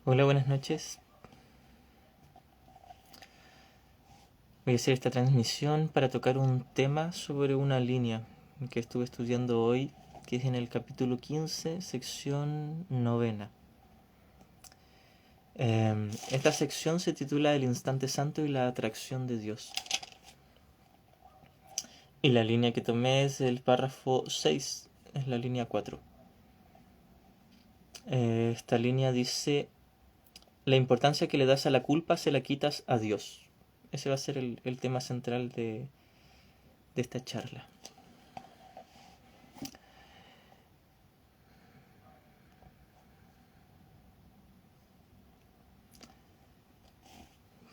Hola, buenas noches. Voy a hacer esta transmisión para tocar un tema sobre una línea que estuve estudiando hoy, que es en el capítulo 15, sección novena. Esta sección se titula El instante santo y la atracción de Dios. Y la línea que tomé es el párrafo 6, es la línea 4. Esta línea dice: la importancia que le das a la culpa se la quitas a Dios. Ese va a ser el tema central de esta charla.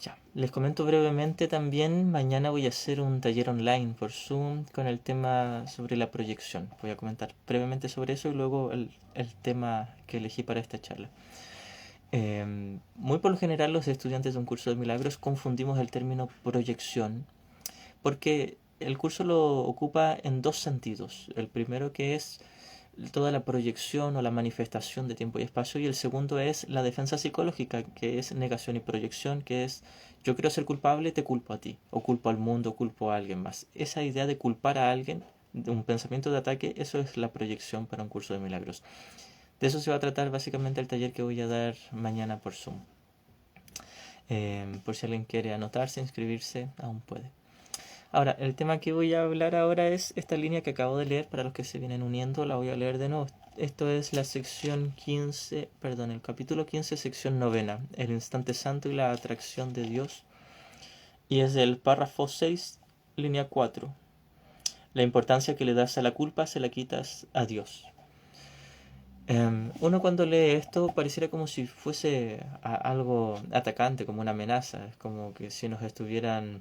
Ya, les comento brevemente también, mañana voy a hacer un taller online por Zoom con el tema sobre la proyección. Voy a comentar brevemente sobre eso y luego el tema que elegí para esta charla. Muy por lo general los estudiantes de un curso de milagros confundimos el término proyección porque el curso lo ocupa en dos sentidos. El primero, que es toda la proyección o la manifestación de tiempo y espacio, y el segundo es la defensa psicológica, que es negación y proyección, que es yo quiero ser culpable, te culpo a ti, o culpo al mundo, o culpo a alguien más. Esa idea de culpar a alguien, de un pensamiento de ataque, eso es la proyección para un curso de milagros. De eso se va a tratar básicamente el taller que voy a dar mañana por Zoom. Por si alguien quiere anotarse, inscribirse, aún puede. Ahora, el tema que voy a hablar ahora es esta línea que acabo de leer. Para los que se vienen uniendo, la voy a leer de nuevo. Esto es la sección 15, perdón, el capítulo 15, sección novena, el instante santo y la atracción de Dios. Y es del párrafo 6, línea 4. La importancia que le das a la culpa se la quitas a Dios. Uno cuando lee esto pareciera como si fuese algo atacante, como una amenaza. Es como que si nos estuvieran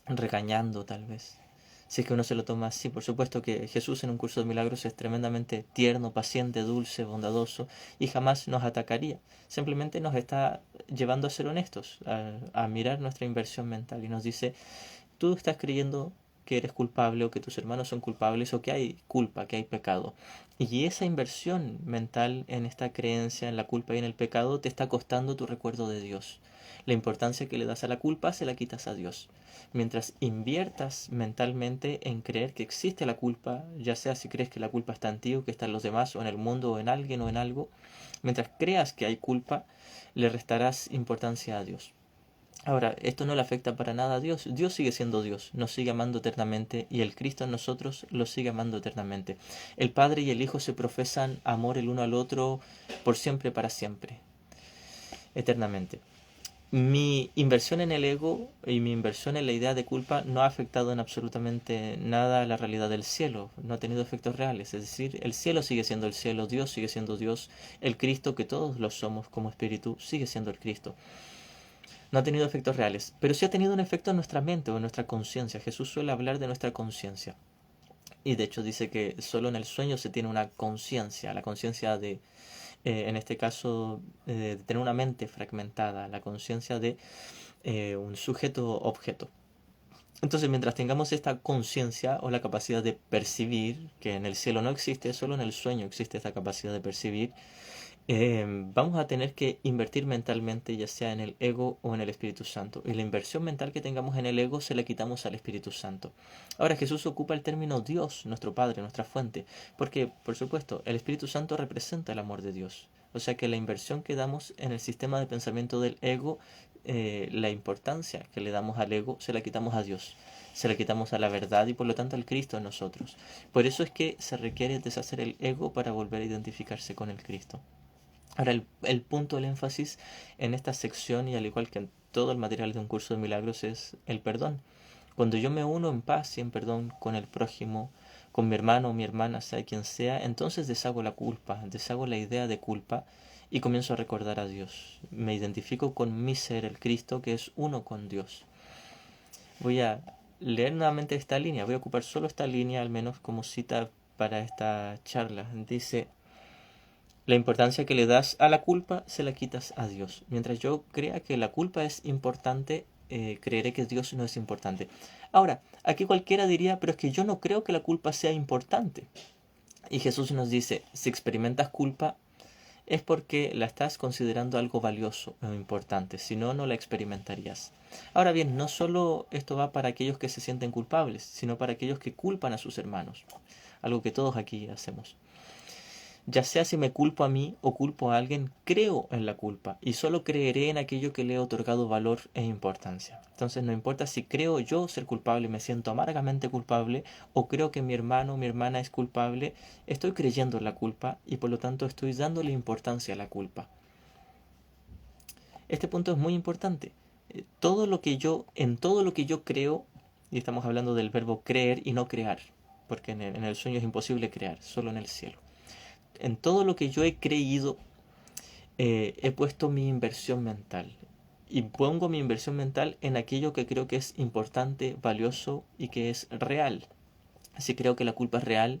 regañando tal vez. Si es que uno se lo toma así. Por supuesto que Jesús en un curso de milagros es tremendamente tierno, paciente, dulce, bondadoso y jamás nos atacaría. Simplemente nos está llevando a ser honestos, a mirar nuestra inversión mental y nos dice: tú estás creyendo que eres culpable o que tus hermanos son culpables o que hay culpa, que hay pecado. Y esa inversión mental en esta creencia, en la culpa y en el pecado, te está costando tu recuerdo de Dios. La importancia que le das a la culpa se la quitas a Dios. Mientras inviertas mentalmente en creer que existe la culpa, ya sea si crees que la culpa está en ti o que está en los demás o en el mundo o en alguien o en algo, mientras creas que hay culpa, le restarás importancia a Dios. Ahora, esto no le afecta para nada a Dios. Dios sigue siendo Dios, nos sigue amando eternamente y el Cristo en nosotros lo sigue amando eternamente. El Padre y el Hijo se profesan amor el uno al otro por siempre, para siempre, eternamente. Mi inversión en el ego y mi inversión en la idea de culpa no ha afectado en absolutamente nada a la realidad del cielo, no ha tenido efectos reales, es decir, el cielo sigue siendo el cielo, Dios sigue siendo Dios, el Cristo que todos lo somos como espíritu sigue siendo el Cristo. No ha tenido efectos reales, pero sí ha tenido un efecto en nuestra mente o en nuestra conciencia. Jesús suele hablar de nuestra conciencia. Y de hecho dice que solo en el sueño se tiene una conciencia, la conciencia de, en este caso, de tener una mente fragmentada, la conciencia de un sujeto-objeto. Entonces, mientras tengamos esta conciencia o la capacidad de percibir, que en el cielo no existe, solo en el sueño existe esta capacidad de percibir, vamos a tener que invertir mentalmente, ya sea en el ego o en el Espíritu Santo. Y la inversión mental que tengamos en el ego se la quitamos al Espíritu Santo. Ahora Jesús ocupa el término Dios, nuestro Padre, nuestra fuente, porque, por supuesto, el Espíritu Santo representa el amor de Dios. O sea que la inversión que damos en el sistema de pensamiento del ego, la importancia que le damos al ego, se la quitamos a Dios. Se la quitamos a la verdad y por lo tanto al Cristo en nosotros. Por eso es que se requiere deshacer el ego para volver a identificarse con el Cristo. Ahora, el punto, el énfasis en esta sección, y al igual que en todo el material de un curso de milagros, es el perdón. Cuando yo me uno en paz y en perdón con el prójimo, con mi hermano o mi hermana, sea quien sea, entonces deshago la culpa, deshago la idea de culpa y comienzo a recordar a Dios. Me identifico con mi ser, el Cristo, que es uno con Dios. Voy a leer nuevamente esta línea, voy a ocupar solo esta línea, al menos como cita para esta charla. Dice: la importancia que le das a la culpa se la quitas a Dios. Mientras yo crea que la culpa es importante, creeré que Dios no es importante. Ahora, aquí cualquiera diría: pero es que yo no creo que la culpa sea importante. Y Jesús nos dice: si experimentas culpa, es porque la estás considerando algo valioso o importante, si no, no la experimentarías. Ahora bien, no solo esto va para aquellos que se sienten culpables, sino para aquellos que culpan a sus hermanos, algo que todos aquí hacemos. Ya sea si me culpo a mí o culpo a alguien, creo en la culpa y solo creeré en aquello que le he otorgado valor e importancia. Entonces no importa si creo yo ser culpable y me siento amargamente culpable o creo que mi hermano o mi hermana es culpable, estoy creyendo en la culpa y por lo tanto estoy dándole importancia a la culpa. Este punto es muy importante. En todo lo que yo creo, y estamos hablando del verbo creer y no crear, porque en el sueño es imposible crear, solo en el cielo. En todo lo que yo he creído, he puesto mi inversión mental. Y pongo mi inversión mental en aquello que creo que es importante, valioso y que es real. Si creo que la culpa es real,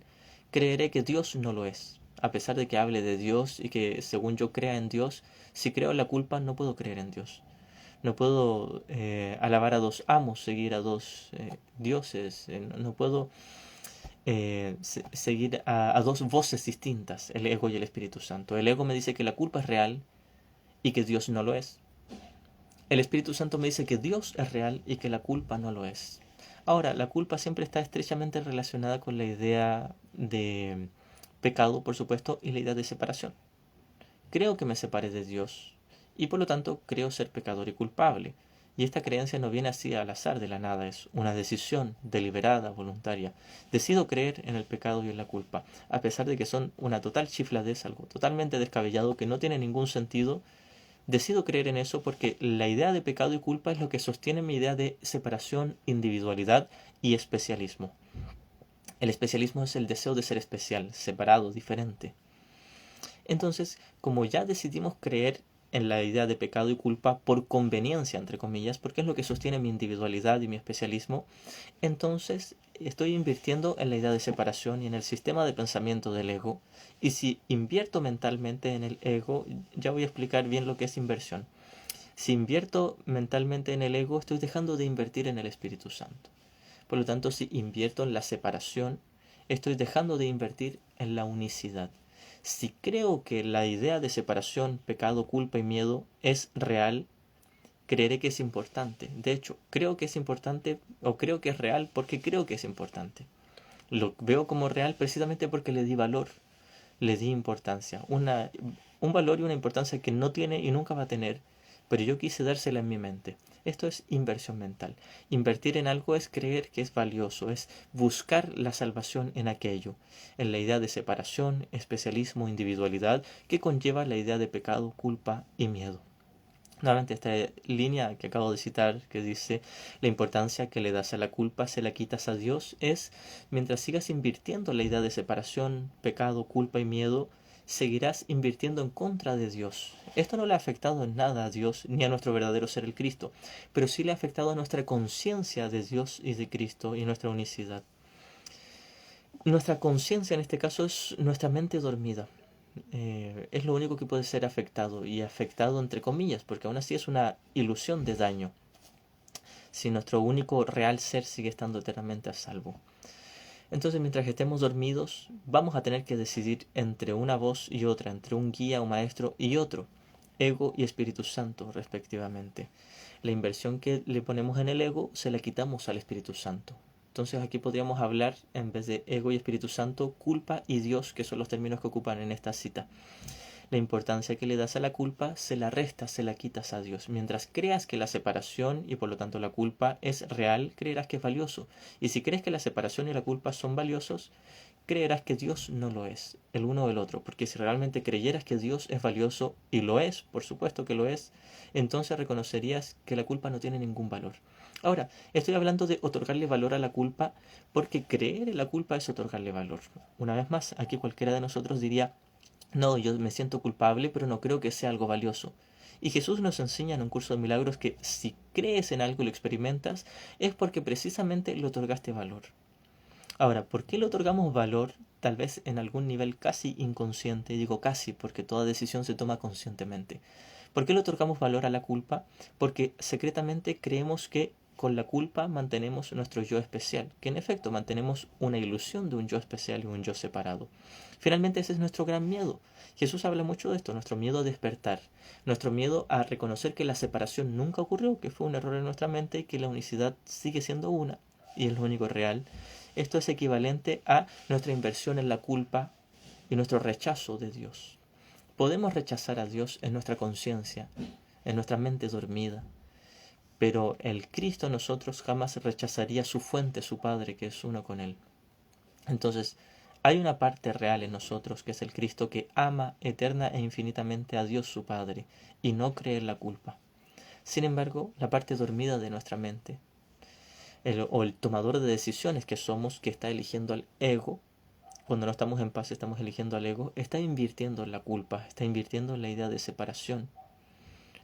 creeré que Dios no lo es. A pesar de que hable de Dios y que según yo crea en Dios, si creo en la culpa no puedo creer en Dios. No puedo alabar a dos amos, seguir a dos dioses. No puedo seguir a dos voces distintas, el ego y el Espíritu Santo. El ego me dice que la culpa es real y que Dios no lo es. El Espíritu Santo me dice que Dios es real y que la culpa no lo es. Ahora, la culpa siempre está estrechamente relacionada con la idea de pecado, por supuesto, y la idea de separación. Creo que me separé de Dios y por lo tanto creo ser pecador y culpable. Y esta creencia no viene así al azar de la nada, es una decisión deliberada, voluntaria. Decido creer en el pecado y en la culpa, a pesar de que son una total chifladez, algo totalmente descabellado que no tiene ningún sentido. Decido creer en eso porque la idea de pecado y culpa es lo que sostiene mi idea de separación, individualidad y especialismo. El especialismo es el deseo de ser especial, separado, diferente. Entonces, como ya decidimos creer en la idea de pecado y culpa por conveniencia, entre comillas, porque es lo que sostiene mi individualidad y mi especialismo, entonces estoy invirtiendo en la idea de separación y en el sistema de pensamiento del ego. Y si invierto mentalmente en el ego, ya voy a explicar bien lo que es inversión. Si invierto mentalmente en el ego, estoy dejando de invertir en el Espíritu Santo. Por lo tanto, si invierto en la separación, estoy dejando de invertir en la unicidad. Si creo que la idea de separación, pecado, culpa y miedo es real, creeré que es importante. De hecho, creo que es importante o creo que es real porque creo que es importante. Lo veo como real precisamente porque le di valor, le di importancia. Un valor y una importancia que no tiene y nunca va a tener, pero yo quise dársela en mi mente. Esto es inversión mental. Invertir en algo es creer que es valioso, es buscar la salvación en aquello, en la idea de separación, especialismo, individualidad, que conlleva la idea de pecado, culpa y miedo. Nuevamente esta línea que acabo de citar que dice la importancia que le das a la culpa se la quitas a Dios es mientras sigas invirtiendo en la idea de separación, pecado, culpa y miedo, seguirás invirtiendo en contra de Dios. Esto no le ha afectado en nada a Dios ni a nuestro verdadero ser el Cristo, pero sí le ha afectado a nuestra conciencia de Dios y de Cristo y nuestra unicidad. Nuestra conciencia en este caso es nuestra mente dormida. Es lo único que puede ser afectado y afectado entre comillas, porque aún así es una ilusión de daño si nuestro único real ser sigue estando eternamente a salvo. Entonces mientras estemos dormidos vamos a tener que decidir entre una voz y otra, entre un guía o maestro y otro, ego y Espíritu Santo respectivamente. La inversión que le ponemos en el ego se la quitamos al Espíritu Santo. Entonces aquí podríamos hablar, en vez de ego y Espíritu Santo, culpa y Dios, que son los términos que ocupan en esta cita. La importancia que le das a la culpa se la restas, se la quitas a Dios. Mientras creas que la separación y por lo tanto la culpa es real, creerás que es valioso. Y si crees que la separación y la culpa son valiosos, creerás que Dios no lo es, el uno o el otro. Porque si realmente creyeras que Dios es valioso, y lo es, por supuesto que lo es, entonces reconocerías que la culpa no tiene ningún valor. Ahora, estoy hablando de otorgarle valor a la culpa porque creer en la culpa es otorgarle valor. Una vez más, aquí cualquiera de nosotros diría, no, yo me siento culpable, pero no creo que sea algo valioso. Y Jesús nos enseña en un curso de milagros que si crees en algo y lo experimentas, es porque precisamente le otorgaste valor. Ahora, ¿por qué le otorgamos valor? Tal vez en algún nivel casi inconsciente, digo casi porque toda decisión se toma conscientemente. ¿Por qué le otorgamos valor a la culpa? Porque secretamente creemos que con la culpa mantenemos nuestro yo especial, que en efecto mantenemos una ilusión de un yo especial y un yo separado. Finalmente ese es nuestro gran miedo. Jesús habla mucho de esto, nuestro miedo a despertar, nuestro miedo a reconocer que la separación nunca ocurrió, que fue un error en nuestra mente y que la unicidad sigue siendo una y es lo único real. Esto es equivalente a nuestra inversión en la culpa y nuestro rechazo de Dios. Podemos rechazar a Dios en nuestra conciencia, en nuestra mente dormida, pero el Cristo en nosotros jamás rechazaría su fuente, su Padre, que es uno con Él. Entonces, hay una parte real en nosotros que es el Cristo que ama eterna e infinitamente a Dios su Padre y no cree en la culpa. Sin embargo, la parte dormida de nuestra mente, o el tomador de decisiones que somos, que está eligiendo al ego, cuando no estamos en paz estamos eligiendo al ego, está invirtiendo en la culpa, está invirtiendo en la idea de separación,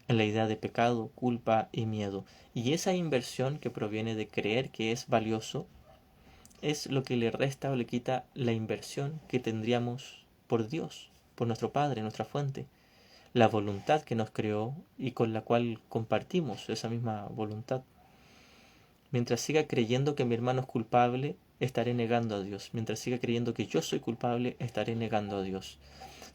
en la idea de pecado, culpa y miedo. Y esa inversión que proviene de creer que es valioso es lo que le resta o le quita la inversión que tendríamos por Dios, por nuestro Padre, nuestra fuente, la voluntad que nos creó y con la cual compartimos esa misma voluntad. Mientras siga creyendo que mi hermano es culpable, estaré negando a Dios. Mientras siga creyendo que yo soy culpable, estaré negando a Dios.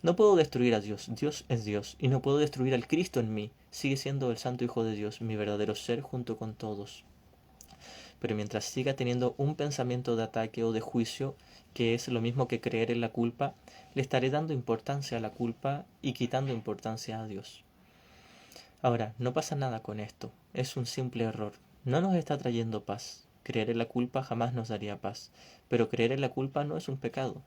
No puedo destruir a Dios, Dios es Dios, y no puedo destruir al Cristo en mí, sigue siendo el Santo Hijo de Dios, mi verdadero ser junto con todos. Pero mientras siga teniendo un pensamiento de ataque o de juicio, que es lo mismo que creer en la culpa, le estaré dando importancia a la culpa y quitando importancia a Dios. Ahora, no pasa nada con esto, es un simple error, no nos está trayendo paz. Creer en la culpa jamás nos daría paz, pero creer en la culpa no es un pecado.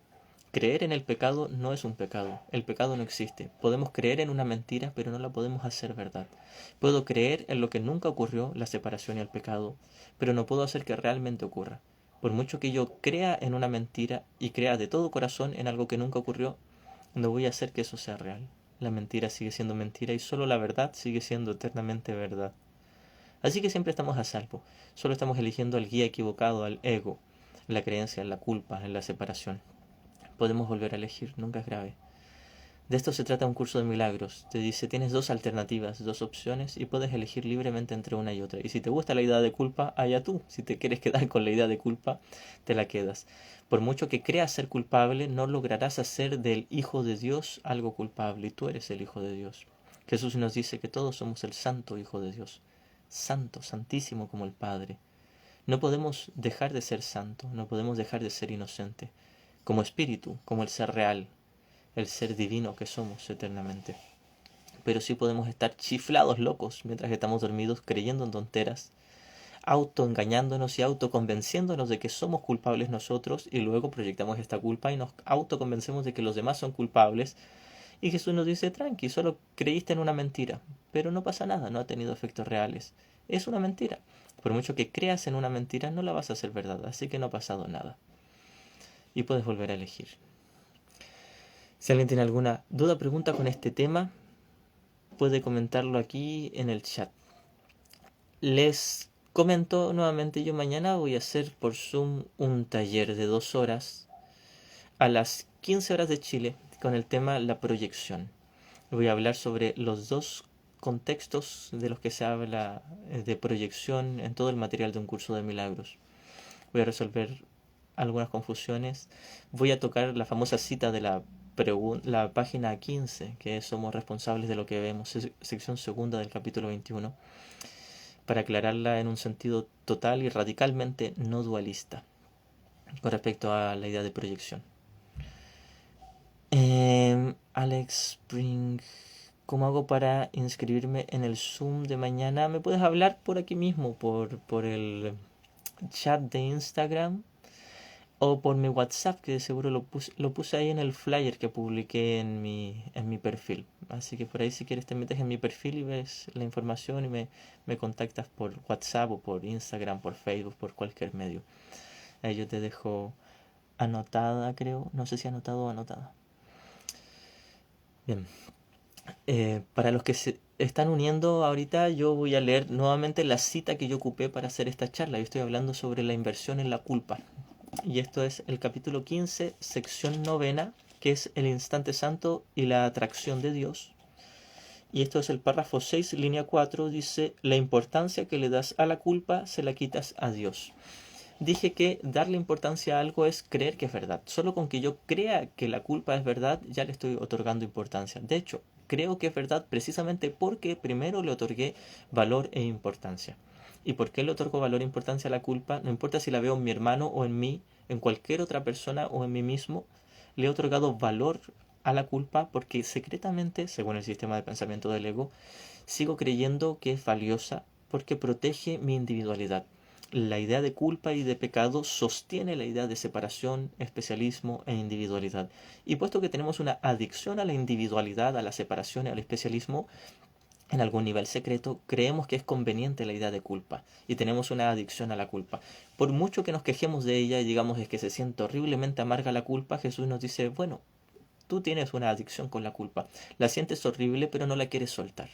Creer en el pecado no es un pecado. El pecado no existe. Podemos creer en una mentira, pero no la podemos hacer verdad. Puedo creer en lo que nunca ocurrió, la separación y el pecado, pero no puedo hacer que realmente ocurra. Por mucho que yo crea en una mentira y crea de todo corazón en algo que nunca ocurrió, no voy a hacer que eso sea real. La mentira sigue siendo mentira y solo la verdad sigue siendo eternamente verdad. Así que siempre estamos a salvo. Solo estamos eligiendo al guía equivocado, al ego, la creencia, en la culpa, en la separación. Podemos volver a elegir, nunca es grave. De esto se trata un curso de milagros. Te dice, tienes dos alternativas, dos opciones y puedes elegir libremente entre una y otra. Y si te gusta la idea de culpa, allá tú. Si te quieres quedar con la idea de culpa, te la quedas. Por mucho que creas ser culpable, no lograrás hacer del Hijo de Dios algo culpable. Y tú eres el Hijo de Dios. Jesús nos dice que todos somos el Santo Hijo de Dios. Santo, santísimo como el Padre. No podemos dejar de ser santo, no podemos dejar de ser inocente, como espíritu, como el ser real, el ser divino que somos eternamente. Pero sí podemos estar chiflados locos mientras estamos dormidos, creyendo en tonteras, autoengañándonos y autoconvenciéndonos de que somos culpables nosotros y luego proyectamos esta culpa y nos autoconvencemos de que los demás son culpables. Y Jesús nos dice, tranqui, solo creíste en una mentira, pero no pasa nada, no ha tenido efectos reales. Es una mentira. Por mucho que creas en una mentira, no la vas a hacer verdad, así que no ha pasado nada. Y puedes volver a elegir. Si alguien tiene alguna duda o pregunta con este tema, puede comentarlo aquí en el chat. Les comento nuevamente, yo mañana voy a hacer por Zoom un taller de 2 horas a las 15 horas de Chile con el tema la proyección. Voy a hablar sobre los dos contextos de los que se habla de proyección en todo el material de un curso de milagros. Voy a resolver algunas confusiones. Voy a tocar la famosa cita de la página 15, que es somos responsables de lo que vemos, sección segunda del capítulo 21, para aclararla en un sentido total y radicalmente no dualista con respecto a la idea de proyección. Alex Spring, ¿cómo hago para inscribirme en el Zoom de mañana? Me puedes hablar por aquí mismo, por el chat de Instagram o por mi WhatsApp, que de seguro lo puse ahí en el flyer que publiqué en mi perfil. Así que por ahí si quieres te metes en mi perfil y ves la información y me contactas por WhatsApp o por Instagram, por Facebook, por cualquier medio. Ahí yo te dejo anotada, creo. No sé si anotado o anotada. Bien. Para los que se están uniendo ahorita, yo voy a leer nuevamente la cita que yo ocupé para hacer esta charla. Yo estoy hablando sobre la inversión en la culpa. Y esto es el capítulo 15, sección novena, que es el instante santo y la atracción de Dios. y esto es el párrafo 6, línea 4, dice, la importancia que le das a la culpa se la quitas a Dios. Dije que darle importancia a algo es creer que es verdad. Solo con que yo crea que la culpa es verdad, ya le estoy otorgando importancia. De hecho, creo que es verdad precisamente porque primero le otorgué valor e importancia. ¿Y por qué le otorgo valor e importancia a la culpa? No importa si la veo en mi hermano o en mí, en cualquier otra persona o en mí mismo, le he otorgado valor a la culpa porque secretamente, según el sistema de pensamiento del ego, sigo creyendo que es valiosa porque protege mi individualidad. La idea de culpa y de pecado sostiene la idea de separación, especialismo e individualidad. Y puesto que tenemos una adicción a la individualidad, a la separación y al especialismo, en algún nivel secreto, creemos que es conveniente la idea de culpa y tenemos una adicción a la culpa. Por mucho que nos quejemos de ella y digamos es que se siente horriblemente amarga la culpa, Jesús nos dice, bueno, tú tienes una adicción con la culpa. La sientes horrible, pero no la quieres soltar.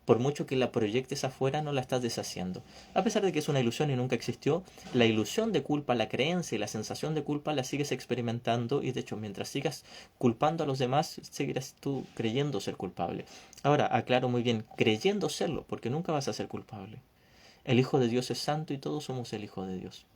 Por mucho que la proyectes afuera, no la estás deshaciendo. A pesar de que es una ilusión y nunca existió, la ilusión de culpa, la creencia y la sensación de culpa la sigues experimentando y de hecho mientras sigas culpando a los demás, seguirás tú creyendo ser culpable. Ahora, aclaro muy bien, creyendo serlo, porque nunca vas a ser culpable. El Hijo de Dios es santo y todos somos el Hijo de Dios.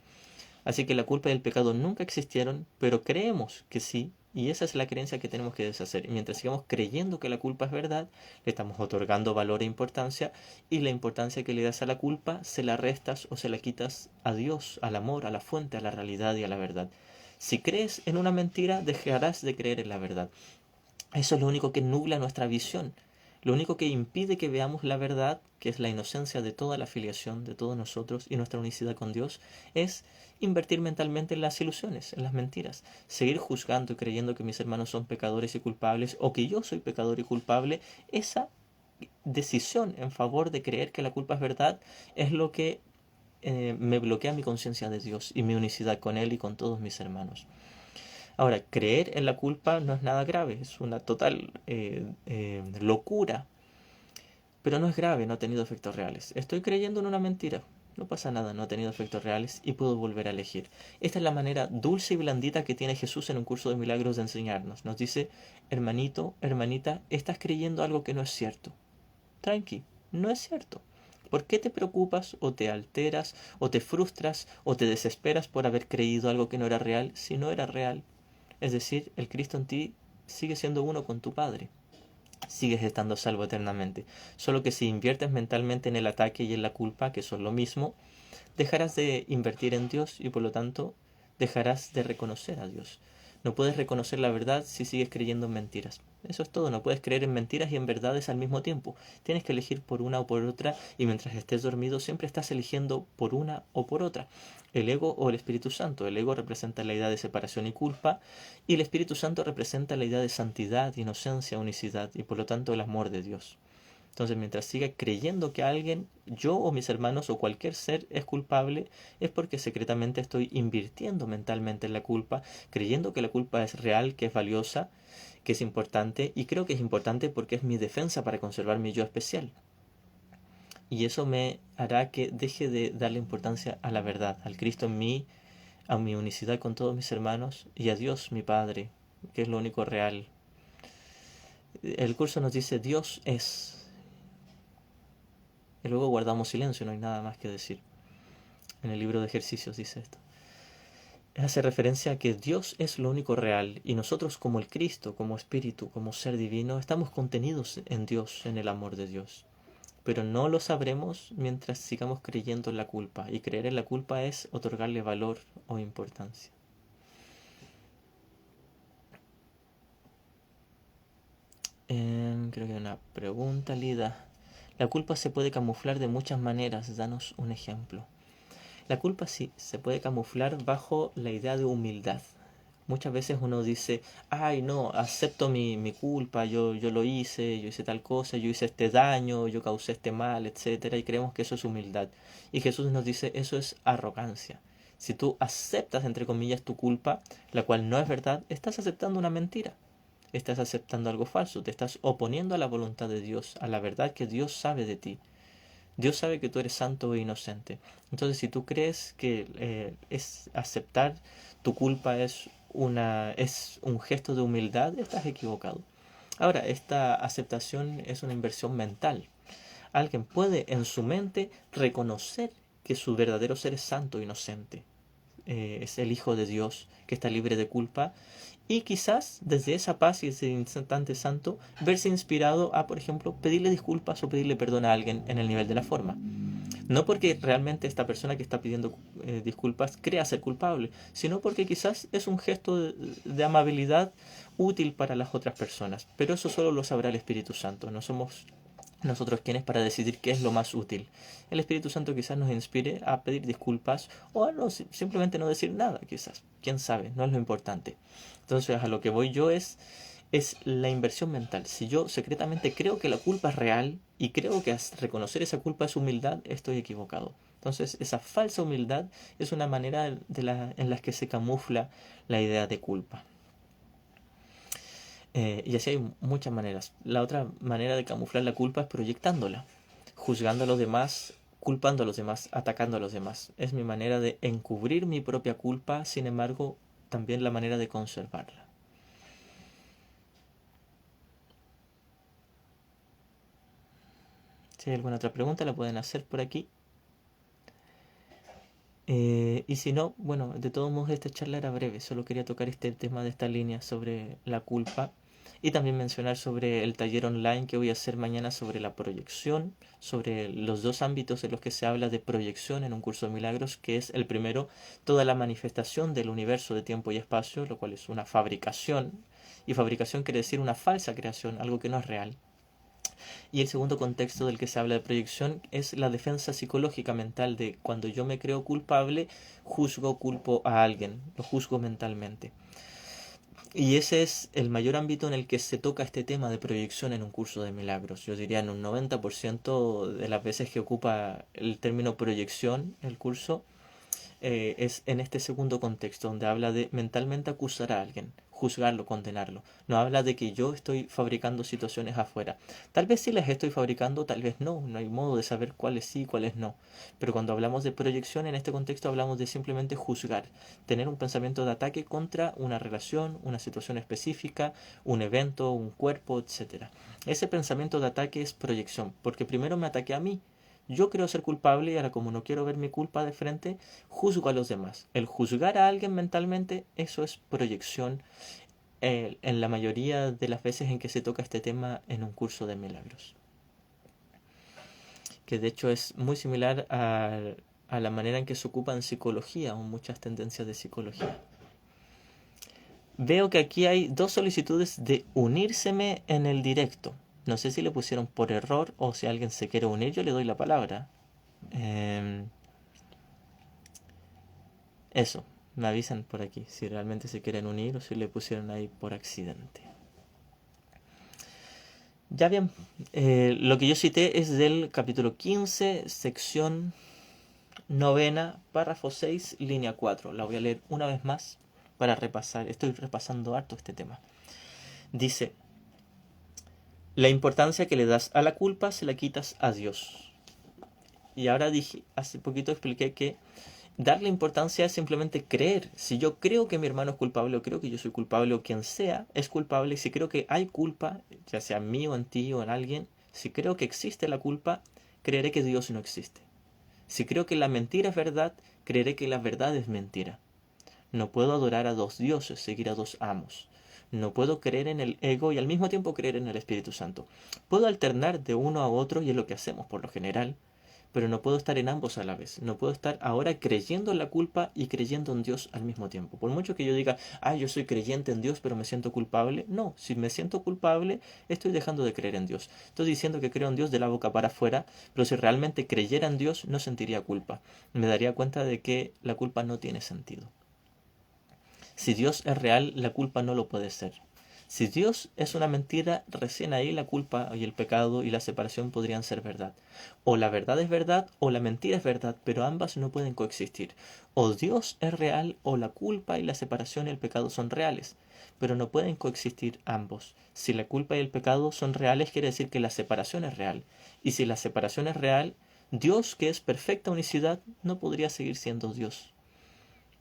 Así que la culpa y el pecado nunca existieron, pero creemos que sí, y esa es la creencia que tenemos que deshacer. Y mientras sigamos creyendo que la culpa es verdad, le estamos otorgando valor e importancia, y la importancia que le das a la culpa se la restas o se la quitas a Dios, al amor, a la fuente, a la realidad y a la verdad. Si crees en una mentira, dejarás de creer en la verdad. Eso es lo único que nubla nuestra visión. Lo único que impide que veamos la verdad, que es la inocencia de toda la filiación de todos nosotros y nuestra unicidad con Dios, es invertir mentalmente en las ilusiones, en las mentiras. Seguir juzgando y creyendo que mis hermanos son pecadores y culpables o que yo soy pecador y culpable, esa decisión en favor de creer que la culpa es verdad es lo que me bloquea mi conciencia de Dios y mi unicidad con Él y con todos mis hermanos. Ahora, creer en la culpa no es nada grave, es una total locura, pero no es grave, no ha tenido efectos reales. Estoy creyendo en una mentira, no pasa nada, no ha tenido efectos reales y puedo volver a elegir. Esta es la manera dulce y blandita que tiene Jesús en un curso de milagros de enseñarnos. Nos dice, hermanito, hermanita, estás creyendo algo que no es cierto. Tranqui, no es cierto. ¿Por qué te preocupas o te alteras o te frustras o te desesperas por haber creído algo que no era real si no era real? Es decir, el Cristo en ti sigue siendo uno con tu Padre. Sigues estando salvo eternamente. Solo que si inviertes mentalmente en el ataque y en la culpa, que son lo mismo, dejarás de invertir en Dios y por lo tanto dejarás de reconocer a Dios. No puedes reconocer la verdad si sigues creyendo en mentiras. Eso es todo, no puedes creer en mentiras y en verdades al mismo tiempo. Tienes que elegir por una o por otra y mientras estés dormido siempre estás eligiendo por una o por otra. El ego o el Espíritu Santo. El ego representa la idea de separación y culpa y el Espíritu Santo representa la idea de santidad, inocencia, unicidad y por lo tanto el amor de Dios. Entonces, mientras siga creyendo que alguien, yo o mis hermanos o cualquier ser es culpable, es porque secretamente estoy invirtiendo mentalmente en la culpa, creyendo que la culpa es real, que es valiosa, que es importante, y creo que es importante porque es mi defensa para conservar mi yo especial. Y eso me hará que deje de darle importancia a la verdad, al Cristo en mí, a mi unicidad con todos mis hermanos y a Dios, mi Padre, que es lo único real. El curso nos dice Dios es. Y luego guardamos silencio, no hay nada más que decir. En el libro de ejercicios dice esto. Hace referencia a que Dios es lo único real y nosotros como el Cristo, como Espíritu, como Ser Divino, estamos contenidos en Dios, en el amor de Dios. Pero no lo sabremos mientras sigamos creyendo en la culpa. Y creer en la culpa es otorgarle valor o importancia. Creo que hay una pregunta, Lida. La culpa se puede camuflar de muchas maneras. Danos un ejemplo. La culpa sí se puede camuflar bajo la idea de humildad. Muchas veces uno dice, ay no, acepto mi culpa, yo lo hice, yo hice tal cosa, yo hice este daño, yo causé este mal, etcétera, y creemos que eso es humildad. Y Jesús nos dice, eso es arrogancia. Si tú aceptas, entre comillas, tu culpa, la cual no es verdad, estás aceptando una mentira. Estás aceptando algo falso, te estás oponiendo a la voluntad de Dios, a la verdad que Dios sabe de ti. Dios sabe que tú eres santo e inocente. Entonces, si tú crees que es aceptar tu culpa es un gesto de humildad, estás equivocado. Ahora, esta aceptación es una inversión mental. Alguien puede en su mente reconocer que su verdadero ser es santo, inocente, es el Hijo de Dios, que está libre de culpa, y quizás desde esa paz y ese instante santo verse inspirado a, por ejemplo, pedirle disculpas o pedirle perdón a alguien en el nivel de la forma. No porque realmente esta persona que está pidiendo disculpas crea ser culpable, sino porque quizás es un gesto de amabilidad útil para las otras personas. Pero eso solo lo sabrá el Espíritu Santo. No somos nosotros quienes para decidir qué es lo más útil. El Espíritu Santo quizás nos inspire a pedir disculpas o a no, simplemente no decir nada, quizás. Quién sabe, no es lo importante. Entonces a lo que voy yo es la inversión mental. Si yo secretamente creo que la culpa es real y creo que reconocer esa culpa es humildad, estoy equivocado. Entonces esa falsa humildad es una manera en la que se camufla la idea de culpa. Y así hay muchas maneras. La otra manera de camuflar la culpa es proyectándola, juzgando a los demás, culpando a los demás, atacando a los demás. Es mi manera de encubrir mi propia culpa, sin embargo, también la manera de conservarla. Si hay alguna otra pregunta, la pueden hacer por aquí. Y si no, bueno, de todos modos esta charla era breve, solo quería tocar este tema de esta línea sobre la culpa y también mencionar sobre el taller online que voy a hacer mañana sobre la proyección, sobre los dos ámbitos en los que se habla de proyección en un curso de milagros, que es el primero, toda la manifestación del universo de tiempo y espacio, lo cual es una fabricación, y fabricación quiere decir una falsa creación, algo que no es real. Y el segundo contexto del que se habla de proyección es la defensa psicológica mental de cuando yo me creo culpable, juzgo, culpo a alguien, lo juzgo mentalmente. Y ese es el mayor ámbito en el que se toca este tema de proyección en un curso de milagros. Yo diría en un 90% de las veces que ocupa el término proyección el curso, es en este segundo contexto, donde habla de mentalmente acusar a alguien, juzgarlo, condenarlo. No habla de que yo estoy fabricando situaciones afuera. Tal vez sí las estoy fabricando, tal vez no. No hay modo de saber cuáles sí y cuáles no. Pero cuando hablamos de proyección, en este contexto hablamos de simplemente juzgar, tener un pensamiento de ataque contra una relación, una situación específica, un evento, un cuerpo, etc. Ese pensamiento de ataque es proyección, porque primero me ataqué a mí. Yo creo ser culpable y ahora como no quiero ver mi culpa de frente, juzgo a los demás. El juzgar a alguien mentalmente, eso es proyección en la mayoría de las veces en que se toca este tema en un curso de milagros. Que de hecho es muy similar a la manera en que se ocupa en psicología o muchas tendencias de psicología. Veo que aquí hay dos solicitudes de unírseme en el directo. No sé si le pusieron por error o si alguien se quiere unir, yo le doy la palabra. Eso, me avisan por aquí si realmente se quieren unir o si le pusieron ahí por accidente. Ya bien, lo que yo cité es del capítulo 15, sección novena, párrafo 6, línea 4. La voy a leer una vez más para repasar. Estoy repasando harto este tema. Dice, la importancia que le das a la culpa se la quitas a Dios. Y ahora dije, hace poquito expliqué que darle importancia es simplemente creer. Si yo creo que mi hermano es culpable o creo que yo soy culpable o quien sea es culpable, si creo que hay culpa, ya sea en mí o en ti o en alguien, si creo que existe la culpa, creeré que Dios no existe. Si creo que la mentira es verdad, creeré que la verdad es mentira. No puedo adorar a dos dioses, seguir a dos amos. No puedo creer en el ego y al mismo tiempo creer en el Espíritu Santo. Puedo alternar de uno a otro y es lo que hacemos por lo general, pero no puedo estar en ambos a la vez. No puedo estar ahora creyendo en la culpa y creyendo en Dios al mismo tiempo. Por mucho que yo diga, yo soy creyente en Dios, pero me siento culpable. No, si me siento culpable, estoy dejando de creer en Dios. Estoy diciendo que creo en Dios de la boca para afuera, pero si realmente creyera en Dios, no sentiría culpa. Me daría cuenta de que la culpa no tiene sentido. Si Dios es real, la culpa no lo puede ser. Si Dios es una mentira, recién ahí la culpa y el pecado y la separación podrían ser verdad. O la verdad es verdad o la mentira es verdad, pero ambas no pueden coexistir. O Dios es real o la culpa y la separación y el pecado son reales, pero no pueden coexistir ambos. Si la culpa y el pecado son reales, quiere decir que la separación es real. Y si la separación es real, Dios, que es perfecta unicidad, no podría seguir siendo Dios.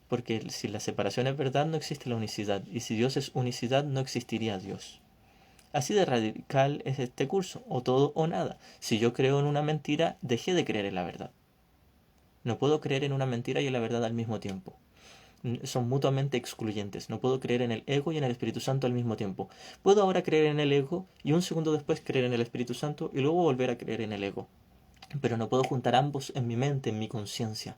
Porque si la separación es verdad, no existe la unicidad. Y si Dios es unicidad, no existiría Dios. Así de radical es este curso, o todo o nada. Si yo creo en una mentira, dejé de creer en la verdad. No puedo creer en una mentira y en la verdad al mismo tiempo. Son mutuamente excluyentes. No puedo creer en el ego y en el Espíritu Santo al mismo tiempo. Puedo ahora creer en el ego y un segundo después creer en el Espíritu Santo y luego volver a creer en el ego. Pero no puedo juntar ambos en mi mente, en mi conciencia.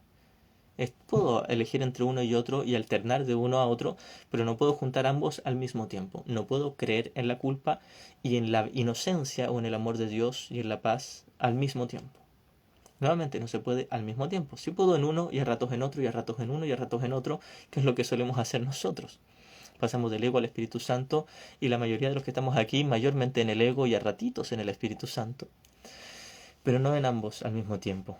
Puedo elegir entre uno y otro y alternar de uno a otro, pero no puedo juntar ambos al mismo tiempo. No puedo creer en la culpa y en la inocencia o en el amor de Dios y en la paz al mismo tiempo. Nuevamente no se puede al mismo tiempo. Sí puedo en uno y a ratos en otro y a ratos en uno y a ratos en otro, que es lo que solemos hacer nosotros. Pasamos del ego al Espíritu Santo y la mayoría de los que estamos aquí mayormente en el ego y a ratitos en el Espíritu Santo, pero no en ambos al mismo tiempo.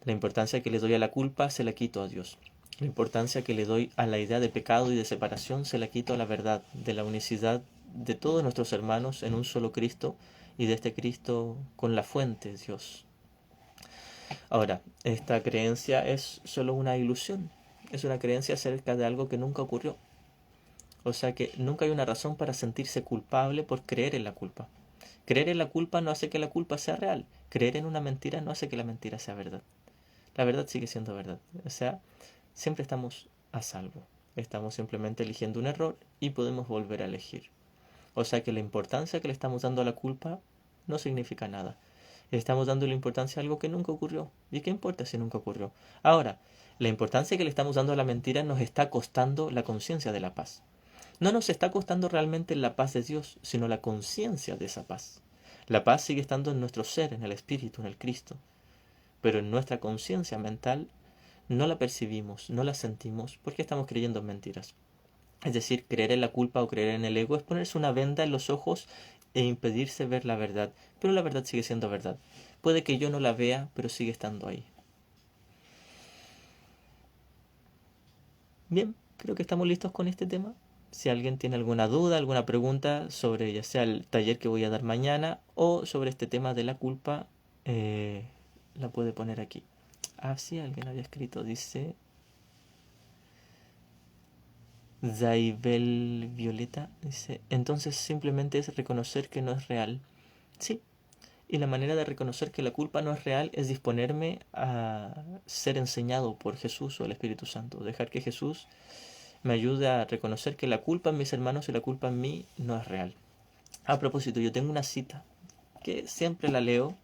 La importancia que le doy a la culpa se la quito a Dios. La importancia que le doy a la idea de pecado y de separación se la quito a la verdad, de la unicidad de todos nuestros hermanos en un solo Cristo y de este Cristo con la fuente, Dios. Ahora, esta creencia es solo una ilusión, es una creencia acerca de algo que nunca ocurrió. O sea que nunca hay una razón para sentirse culpable por creer en la culpa. Creer en la culpa no hace que la culpa sea real. Creer en una mentira no hace que la mentira sea verdad. La verdad sigue siendo verdad. O sea, siempre estamos a salvo. Estamos simplemente eligiendo un error y podemos volver a elegir. O sea que la importancia que le estamos dando a la culpa no significa nada. Estamos dando la importancia a algo que nunca ocurrió. ¿Y qué importa si nunca ocurrió? Ahora, la importancia que le estamos dando a la mentira nos está costando la conciencia de la paz. No nos está costando realmente la paz de Dios, sino la conciencia de esa paz. La paz sigue estando en nuestro ser, en el Espíritu, en el Cristo. Pero en nuestra conciencia mental no la percibimos, no la sentimos, porque estamos creyendo en mentiras. Es decir, creer en la culpa o creer en el ego es ponerse una venda en los ojos e impedirse ver la verdad. Pero la verdad sigue siendo verdad. Puede que yo no la vea, pero sigue estando ahí. Bien, creo que estamos listos con este tema. Si alguien tiene alguna duda, alguna pregunta sobre ya sea el taller que voy a dar mañana o sobre este tema de la culpa, la puede poner aquí. Ah, sí, alguien había escrito, dice Zaibel Violeta, dice, entonces simplemente es reconocer que no es real. Sí, y la manera de reconocer que la culpa no es real es disponerme a ser enseñado por Jesús o el Espíritu Santo, dejar que Jesús me ayude a reconocer que la culpa en mis hermanos y la culpa en mí no es real. A propósito, yo tengo una cita que siempre la leo,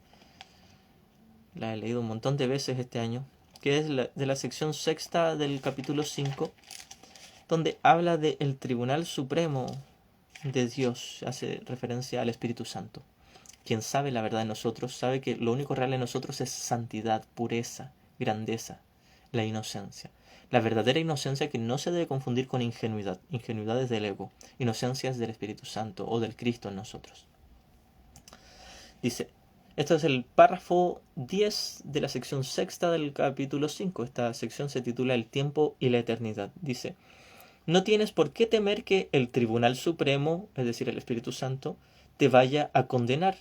la he leído un montón de veces este año, que es de la sección sexta del capítulo 5, donde habla del Tribunal Supremo de Dios, hace referencia al Espíritu Santo. Quien sabe la verdad de nosotros sabe que lo único real en nosotros es santidad, pureza, grandeza, la inocencia. La verdadera inocencia que no se debe confundir con ingenuidad. Ingenuidad es del ego, inocencia es del Espíritu Santo o del Cristo en nosotros. Dice, esto es el párrafo 10 de la sección sexta del capítulo 5. Esta sección se titula El tiempo y la eternidad. Dice, no tienes por qué temer que el Tribunal Supremo, es decir, el Espíritu Santo, te vaya a condenar.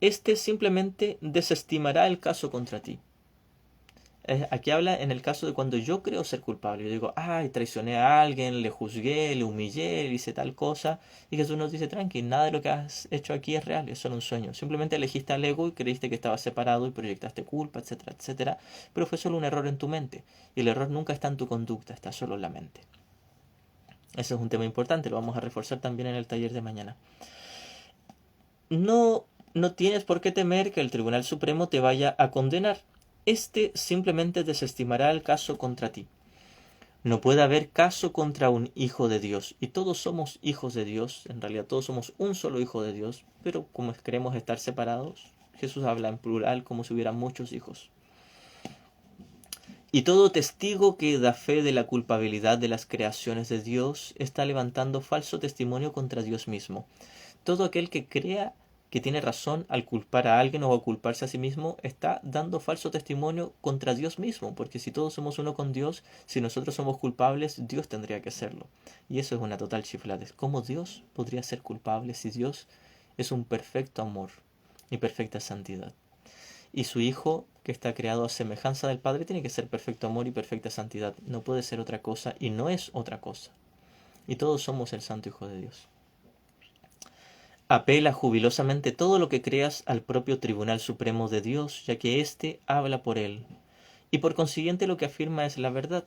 Este simplemente desestimará el caso contra ti. Aquí habla en el caso de cuando yo creo ser culpable. Yo digo, ay, traicioné a alguien, le juzgué, le humillé, le hice tal cosa. Y Jesús nos dice, tranqui, nada de lo que has hecho aquí es real, es solo un sueño. Simplemente elegiste al ego y creíste que estabas separado y proyectaste culpa, etcétera, etcétera. Pero fue solo un error en tu mente. Y el error nunca está en tu conducta, está solo en la mente. Ese es un tema importante, lo vamos a reforzar también en el taller de mañana. No tienes por qué temer que el Tribunal Supremo te vaya a condenar. Este simplemente desestimará el caso contra ti. No puede haber caso contra un hijo de Dios. Y todos somos hijos de Dios. En realidad todos somos un solo hijo de Dios. Pero como queremos estar separados, Jesús habla en plural como si hubiera muchos hijos. Y todo testigo que da fe de la culpabilidad de las creaciones de Dios está levantando falso testimonio contra Dios mismo. Todo aquel que crea que tiene razón al culpar a alguien o a culparse a sí mismo está dando falso testimonio contra Dios mismo, porque si todos somos uno con Dios, si nosotros somos culpables, Dios tendría que serlo. Y eso es una total chifladez. ¿Cómo Dios podría ser culpable si Dios es un perfecto amor y perfecta santidad? Y su Hijo, que está creado a semejanza del Padre, tiene que ser perfecto amor y perfecta santidad. No puede ser otra cosa y no es otra cosa. Y todos somos el Santo Hijo de Dios. Apela jubilosamente todo lo que creas al propio Tribunal Supremo de Dios, ya que éste habla por él. Y por consiguiente lo que afirma es la verdad.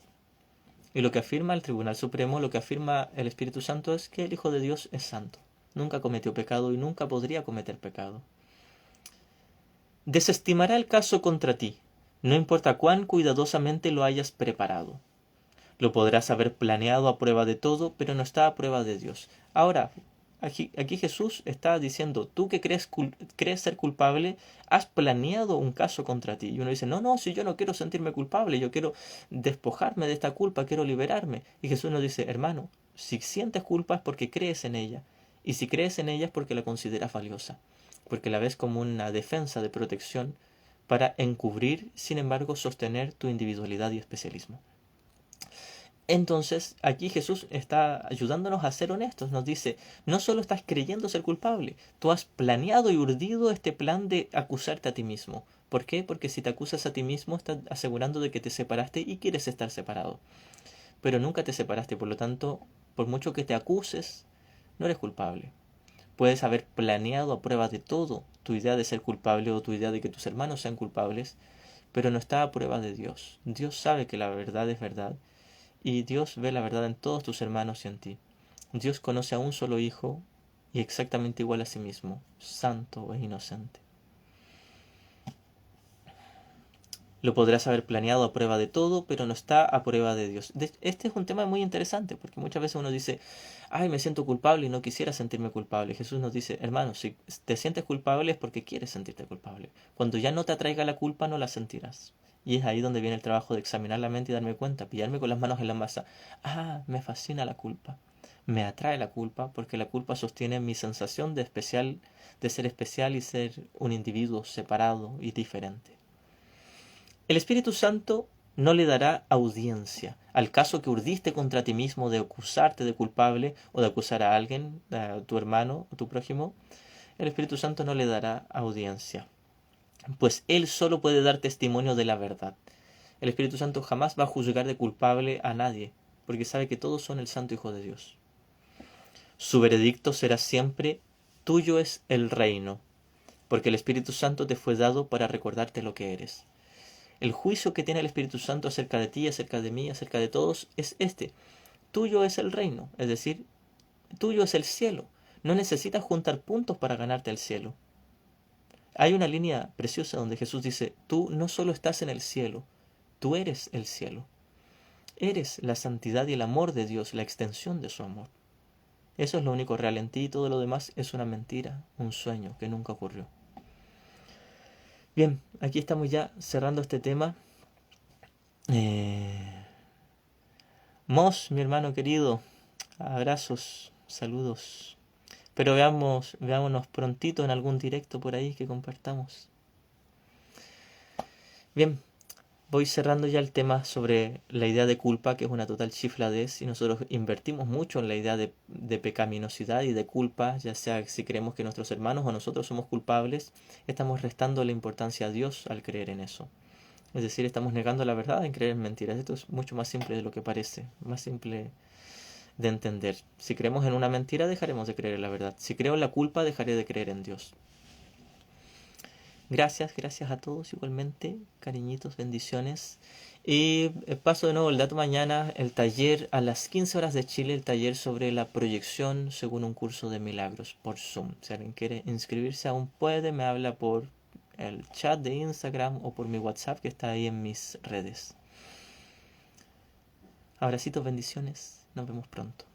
Y lo que afirma el Tribunal Supremo, lo que afirma el Espíritu Santo es que el Hijo de Dios es santo. Nunca cometió pecado y nunca podría cometer pecado. Desestimará el caso contra ti, no importa cuán cuidadosamente lo hayas preparado. Lo podrás haber planeado a prueba de todo, pero no está a prueba de Dios. Ahora, aquí Jesús está diciendo, tú que crees ser culpable, has planeado un caso contra ti. Y uno dice, no, no, si yo no quiero sentirme culpable, yo quiero despojarme de esta culpa, quiero liberarme. Y Jesús nos dice, hermano, si sientes culpa es porque crees en ella. Y si crees en ella es porque la consideras valiosa, porque la ves como una defensa de protección para encubrir, sin embargo, sostener tu individualidad y especialismo. Entonces, aquí Jesús está ayudándonos a ser honestos. Nos dice, no solo estás creyendo ser culpable, tú has planeado y urdido este plan de acusarte a ti mismo. ¿Por qué? Porque si te acusas a ti mismo, estás asegurando de que te separaste y quieres estar separado. Pero nunca te separaste, por lo tanto, por mucho que te acuses, no eres culpable. Puedes haber planeado a prueba de todo tu idea de ser culpable o tu idea de que tus hermanos sean culpables, pero no está a prueba de Dios. Dios sabe que la verdad es verdad y Dios ve la verdad en todos tus hermanos y en ti. Dios conoce a un solo Hijo y exactamente igual a sí mismo, santo e inocente. Lo podrás haber planeado a prueba de todo, pero no está a prueba de Dios. Este es un tema muy interesante, porque muchas veces uno dice, ay, me siento culpable y no quisiera sentirme culpable. Jesús nos dice, hermano, si te sientes culpable es porque quieres sentirte culpable. Cuando ya no te atraiga la culpa, no la sentirás. Y es ahí donde viene el trabajo de examinar la mente y darme cuenta, pillarme con las manos en la masa. Ah, me fascina la culpa. Me atrae la culpa porque la culpa sostiene mi sensación de especial, de ser especial y ser un individuo separado y diferente. El Espíritu Santo no le dará audiencia al caso que urdiste contra ti mismo de acusarte de culpable o de acusar a alguien, a tu hermano o tu prójimo. El Espíritu Santo no le dará audiencia, pues Él solo puede dar testimonio de la verdad. El Espíritu Santo jamás va a juzgar de culpable a nadie, porque sabe que todos son el Santo Hijo de Dios. Su veredicto será siempre, tuyo es el reino, porque el Espíritu Santo te fue dado para recordarte lo que eres. El juicio que tiene el Espíritu Santo acerca de ti, acerca de mí, acerca de todos, es este. Tuyo es el reino, es decir, tuyo es el cielo. No necesitas juntar puntos para ganarte el cielo. Hay una línea preciosa donde Jesús dice, tú no solo estás en el cielo, tú eres el cielo. Eres la santidad y el amor de Dios, la extensión de su amor. Eso es lo único real en ti y todo lo demás es una mentira, un sueño que nunca ocurrió. Bien, aquí estamos ya cerrando este tema. Mos, mi hermano querido, abrazos, saludos. Pero veámonos prontito en algún directo por ahí que compartamos. Bien, voy cerrando ya el tema sobre la idea de culpa, que es una total chifladez, y nosotros invertimos mucho en la idea de pecaminosidad y de culpa, ya sea si creemos que nuestros hermanos o nosotros somos culpables, estamos restando la importancia a Dios al creer en eso. Es decir, estamos negando la verdad en creer en mentiras. Esto es mucho más simple de lo que parece, más simple de entender. Si creemos en una mentira, dejaremos de creer en la verdad. Si creo en la culpa, dejaré de creer en Dios. Gracias a todos igualmente, cariñitos, bendiciones. Y paso de nuevo el dato mañana, el taller a las 15 horas de Chile, el taller sobre la proyección según un curso de milagros por Zoom. Si alguien quiere inscribirse aún puede, me habla por el chat de Instagram o por mi WhatsApp que está ahí en mis redes. Abracitos, bendiciones, nos vemos pronto.